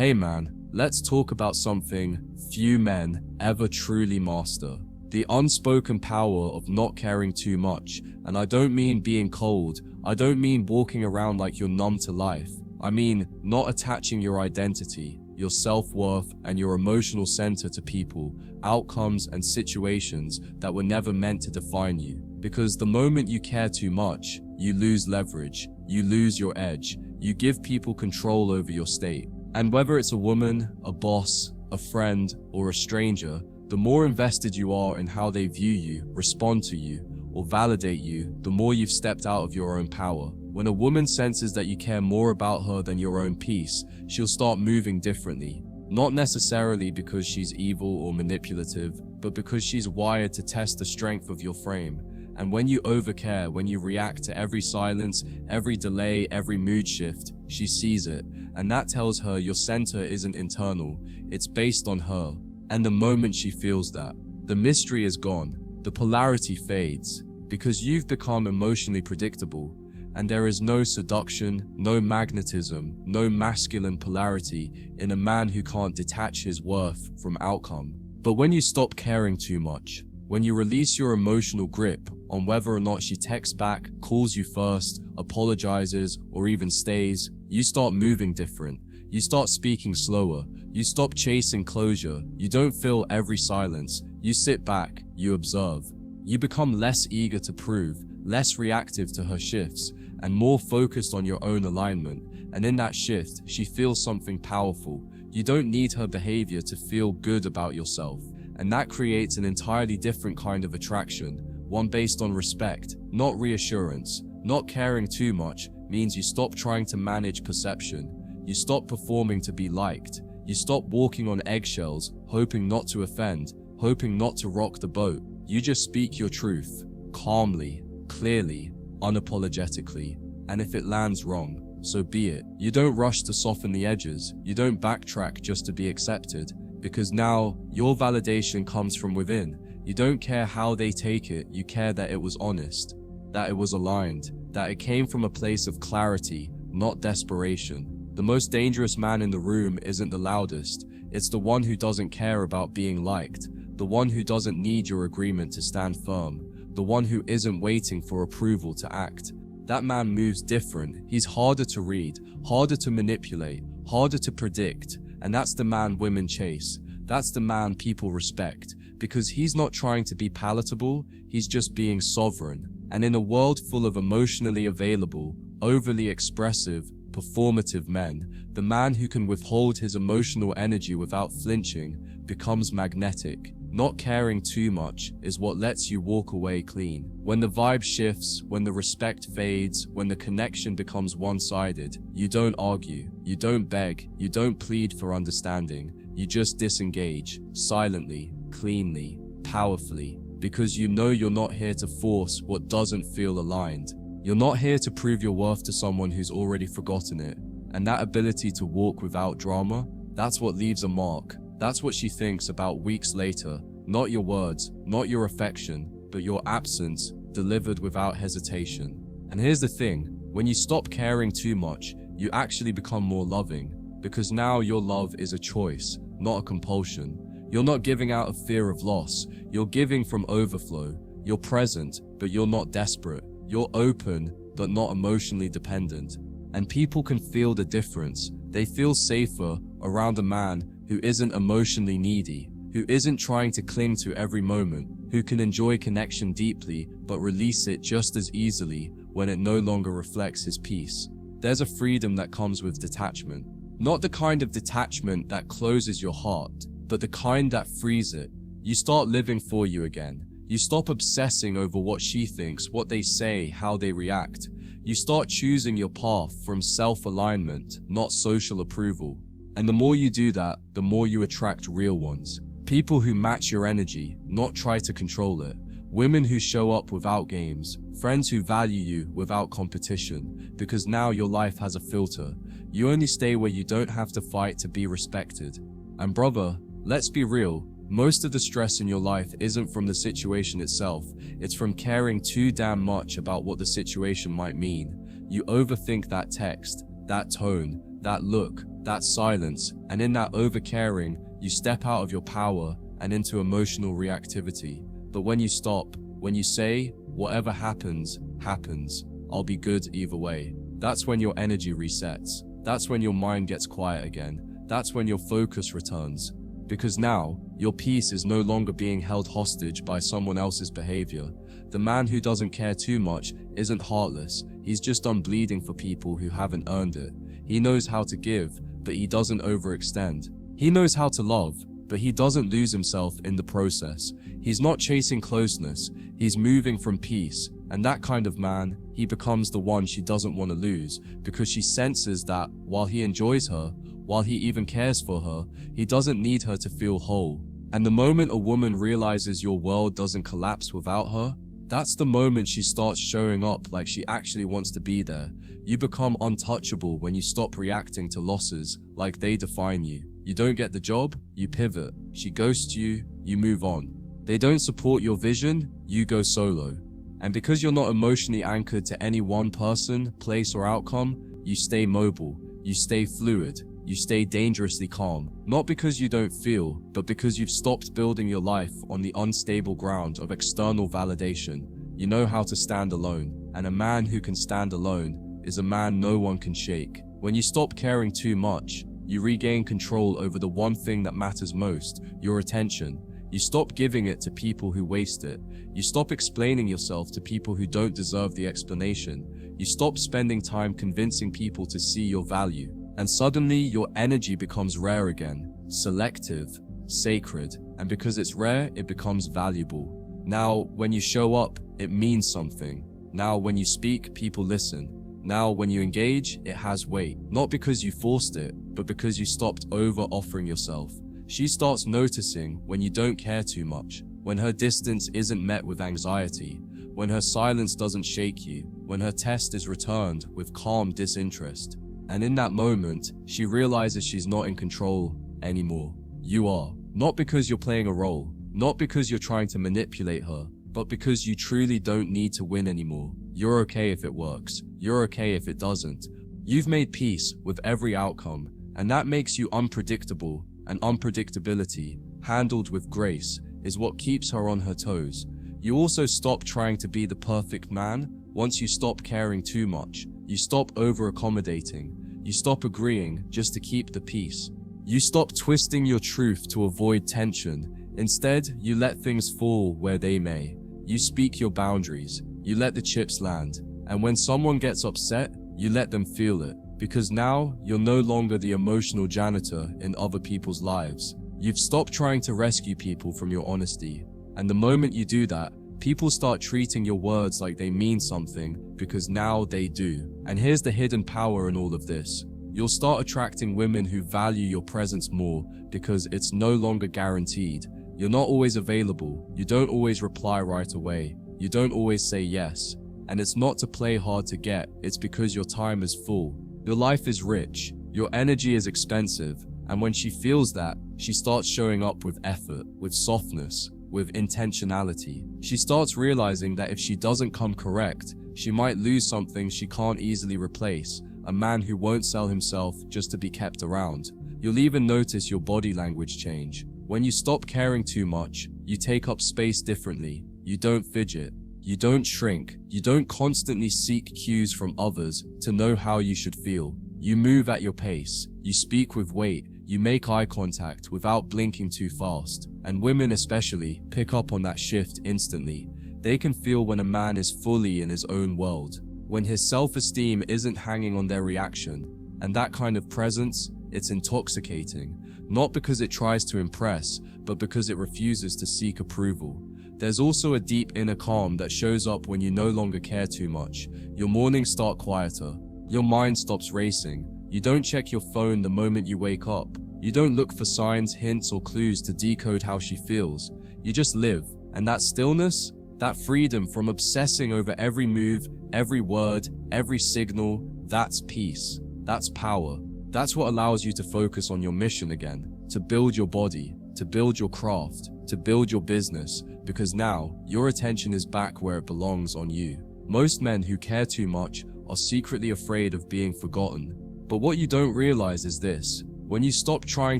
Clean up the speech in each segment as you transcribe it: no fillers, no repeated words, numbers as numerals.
Hey man, let's talk about something few men ever truly master. The unspoken power of not caring too much. And I don't mean being cold. I don't mean walking around like you're numb to life. I mean not attaching your identity, your self-worth, and your emotional center to people, outcomes, and situations that were never meant to define you. Because the moment you care too much, you lose leverage, you lose your edge, you give people control over your state. And whether it's a woman, a boss, a friend, or a stranger, the more invested you are in how they view you, respond to you, or validate you, the more you've stepped out of your own power. When a woman senses that you care more about her than your own peace, she'll start moving differently. Not necessarily because she's evil or manipulative, but because she's wired to test the strength of your frame. And when you overcare, when you react to every silence, every delay, every mood shift, she sees it. And that tells her your center isn't internal, it's based on her. And the moment she feels that, the mystery is gone, the polarity fades, because you've become emotionally predictable. And there is no seduction, no magnetism, no masculine polarity in a man who can't detach his worth from outcome. But when you stop caring too much, when you release your emotional grip on whether or not she texts back, calls you first, apologizes, or even stays, you start moving different. You start speaking slower. You stop chasing closure. You don't fill every silence. You sit back. You observe. You become less eager to prove, less reactive to her shifts, and more focused on your own alignment. And in that shift, she feels something powerful. You don't need her behavior to feel good about yourself. And that creates an entirely different kind of attraction, one based on respect, not reassurance. Not caring too much means you stop trying to manage perception. You stop performing to be liked. You stop walking on eggshells, hoping not to offend, hoping not to rock the boat. You just speak your truth, calmly, clearly, unapologetically. And if it lands wrong, so be it. You don't rush to soften the edges. You don't backtrack just to be accepted. Because now, your validation comes from within. You don't care how they take it, you care that it was honest, that it was aligned, that it came from a place of clarity, not desperation. The most dangerous man in the room isn't the loudest, it's the one who doesn't care about being liked, the one who doesn't need your agreement to stand firm, the one who isn't waiting for approval to act. That man moves different, he's harder to read, harder to manipulate, harder to predict. And that's the man women chase. That's the man people respect. Because he's not trying to be palatable, he's just being sovereign. And in a world full of emotionally available, overly expressive, performative men, the man who can withhold his emotional energy without flinching becomes magnetic. Not caring too much is what lets you walk away clean. When the vibe shifts, when the respect fades, when the connection becomes one-sided, you don't argue, you don't beg, you don't plead for understanding, you just disengage, silently, cleanly, powerfully, because you know you're not here to force what doesn't feel aligned. You're not here to prove your worth to someone who's already forgotten it. And that ability to walk without drama, that's what leaves a mark. That's what she thinks about weeks later. Not your words, not your affection, but your absence delivered without hesitation. And here's the thing, when you stop caring too much, you actually become more loving, because now your love is a choice, not a compulsion. You're not giving out of fear of loss, you're giving from overflow. You're present, but you're not desperate. You're open, but not emotionally dependent. And people can feel the difference. They feel safer around a man who isn't emotionally needy, who isn't trying to cling to every moment, who can enjoy connection deeply but release it just as easily when it no longer reflects his peace. There's a freedom that comes with detachment. Not the kind of detachment that closes your heart, but the kind that frees it. You start living for you again. You stop obsessing over what she thinks, what they say, how they react. You start choosing your path from self-alignment, not social approval. And the more you do that, the more you attract real ones. People who match your energy, not try to control it. Women who show up without games. Friends who value you without competition. Because now your life has a filter. You only stay where you don't have to fight to be respected. And brother, let's be real. Most of the stress in your life isn't from the situation itself. It's from caring too damn much about what the situation might mean. You overthink that text, that tone, that look, that silence, and in that overcaring, you step out of your power and into emotional reactivity. But when you stop, when you say, whatever happens, happens, I'll be good either way, that's when your energy resets. That's when your mind gets quiet again. That's when your focus returns. Because now, your peace is no longer being held hostage by someone else's behavior. The man who doesn't care too much isn't heartless. He's just done bleeding for people who haven't earned it. He knows how to give, but he doesn't overextend. He knows how to love, but he doesn't lose himself in the process. He's not chasing closeness, he's moving from peace. And that kind of man, he becomes the one she doesn't want to lose, because she senses that while he enjoys her, while he even cares for her, he doesn't need her to feel whole. And the moment a woman realizes your world doesn't collapse without her, that's the moment she starts showing up like she actually wants to be there. You become untouchable when you stop reacting to losses like they define you. You don't get the job, you pivot. She ghosts you, you move on. They don't support your vision, you go solo. And because you're not emotionally anchored to any one person, place, or outcome, you stay mobile, you stay fluid, you stay dangerously calm. Not because you don't feel, but because you've stopped building your life on the unstable ground of external validation. You know how to stand alone, and a man who can stand alone is a man no one can shake. When you stop caring too much, you regain control over the one thing that matters most, your attention. You stop giving it to people who waste it. You stop explaining yourself to people who don't deserve the explanation. You stop spending time convincing people to see your value. And suddenly your energy becomes rare again, selective, sacred, and because it's rare, it becomes valuable. Now, when you show up, it means something. Now, when you speak, people listen. Now, when you engage, it has weight. Not because you forced it, but because you stopped over-offering yourself. She starts noticing when you don't care too much, when her distance isn't met with anxiety, when her silence doesn't shake you, when her test is returned with calm disinterest. And in that moment, she realizes she's not in control anymore. You are. Not because you're playing a role, not because you're trying to manipulate her, but because you truly don't need to win anymore. You're okay if it works. You're okay if it doesn't. You've made peace with every outcome, and that makes you unpredictable, and unpredictability, handled with grace, is what keeps her on her toes. You also stop trying to be the perfect man. Once you stop caring too much, you stop over-accommodating. You stop agreeing just to keep the peace. You stop twisting your truth to avoid tension. Instead, you let things fall where they may. You speak your boundaries. You let the chips land. And when someone gets upset, you let them feel it. Because now, you're no longer the emotional janitor in other people's lives. You've stopped trying to rescue people from your honesty. And the moment you do that, people start treating your words like they mean something, because now they do. And here's the hidden power in all of this. You'll start attracting women who value your presence more, because it's no longer guaranteed. You're not always available. You don't always reply right away. You don't always say yes. And it's not to play hard to get, it's because your time is full. Your life is rich. Your energy is expensive. And when she feels that, she starts showing up with effort, with softness, with intentionality. She starts realizing that if she doesn't come correct, she might lose something she can't easily replace, a man who won't sell himself just to be kept around. You'll even notice your body language change. When you stop caring too much, you take up space differently. You don't fidget. You don't shrink. You don't constantly seek cues from others to know how you should feel. You move at your pace. You speak with weight. You make eye contact without blinking too fast. And women especially pick up on that shift instantly. They can feel when a man is fully in his own world, when his self-esteem isn't hanging on their reaction. And that kind of presence, it's intoxicating. Not because it tries to impress, but because it refuses to seek approval. There's also a deep inner calm that shows up when you no longer care too much. Your mornings start quieter. Your mind stops racing. You don't check your phone the moment you wake up. You don't look for signs, hints, or clues to decode how she feels. You just live. And that stillness, that freedom from obsessing over every move, every word, every signal, that's peace. That's power. That's what allows you to focus on your mission again, to build your body, to build your craft, to build your business, because now your attention is back where it belongs, on you. Most men who care too much are secretly afraid of being forgotten, But what you don't realize is this: when you stop trying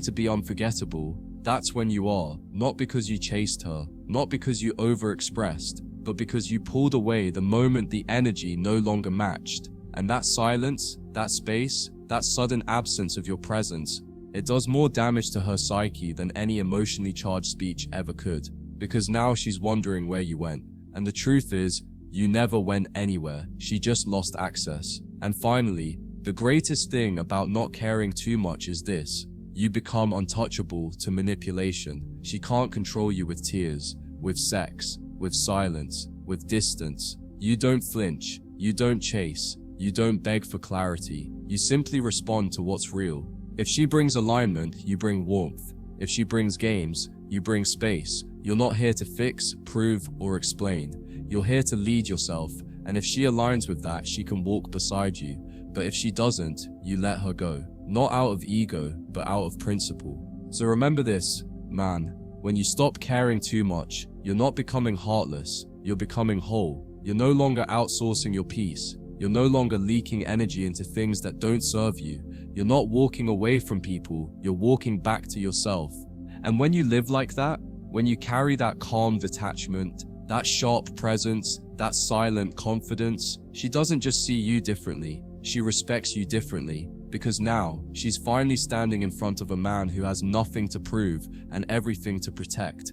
to be unforgettable, that's when you are, not because you chased her, not because you overexpressed, but because you pulled away the moment the energy no longer matched. And that silence, that space, that sudden absence of your presence, it does more damage to her psyche than any emotionally charged speech ever could. Because now she's wondering where you went. And the truth is, you never went anywhere. She just lost access. And finally, the greatest thing about not caring too much is this: you become untouchable to manipulation. She can't control you with tears, with sex, with silence, with distance. You don't flinch, you don't chase, you don't beg for clarity. You simply respond to what's real. If she brings alignment, you bring warmth. If she brings games, you bring space. You're not here to fix, prove, or explain. You're here to lead yourself, and if she aligns with that, she can walk beside you. But if she doesn't, you let her go. Not out of ego, but out of principle. So remember this, man. When you stop caring too much, you're not becoming heartless, you're becoming whole. You're no longer outsourcing your peace. You're no longer leaking energy into things that don't serve you. You're not walking away from people, you're walking back to yourself. And when you live like that, when you carry that calm detachment, that sharp presence, that silent confidence, she doesn't just see you differently, she respects you differently. Because now, she's finally standing in front of a man who has nothing to prove and everything to protect.